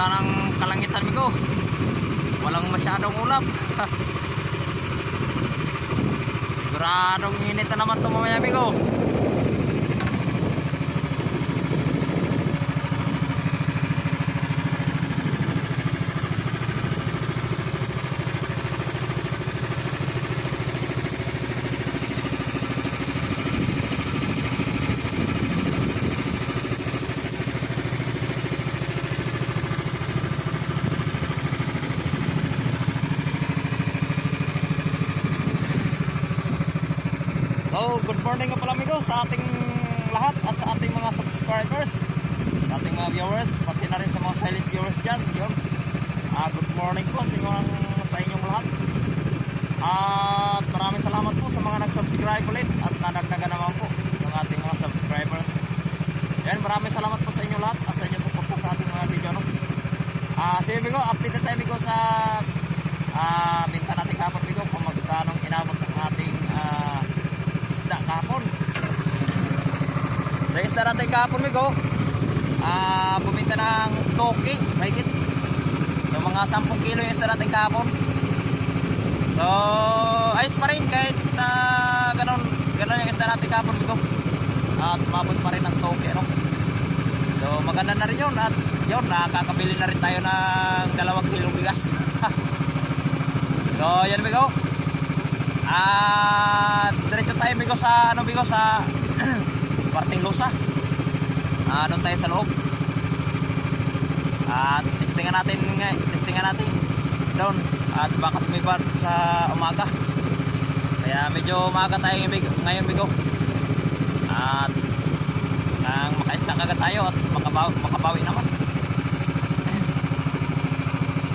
ng kalangitan migo. Walang masyadong ulap. Siguradong init na naman ito mamaya migo. So, good morning nga pala amigo sa ating lahat at sa ating mga subscribers, sa ating mga viewers, pati na rin sa mga silent viewers dyan. Yun. Good morning po sa inyong lahat. At maraming salamat po sa mga nag-subscribe ulit at nadagdagan naman po ng ating mga subscribers. Yan, maraming salamat po sa inyo lahat at sa inyong support po sa ating mga video. No? Sige amigo, update na tayo amigo sa binta natin kapag amigo kung magkanong inabot ng ating isda kahapon. Sa isda natin kahapon migo, buminta ng toki mahigit. So mga 10 kilo yung isda natin kahapon. So ayos pa rin kahit ganon yung isda natin kahapon migo. At umabot pa rin ng toki, no? So maganda na rin yun. At yun, nakakabili na rin tayo ng 2 kilong bigas. So yan migo. Diretso tayo migo sa sa parting lusa. Doon tayo sa loob. Testingan natin doon. At baka sumibat sa umaga. Kaya medyo umaga tayo ngayon migo. At makaisnak agad tayo at makabawi naman.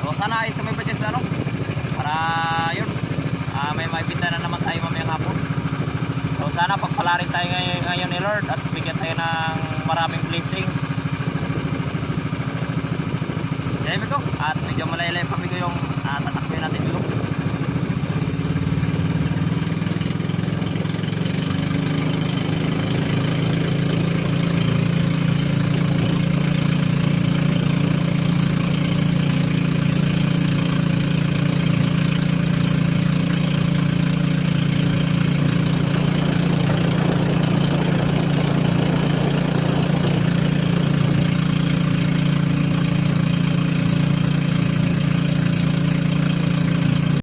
So sana ay sumibad yung isda, no? Para yun, may maibinta na naman tayo mamayang hapon. So sana pagpalarin tayo ngayon ni Lord at bigyan tayo ng maraming blessing. Sige migo, at medyo malaylay pa migo yung tatakbuhin natin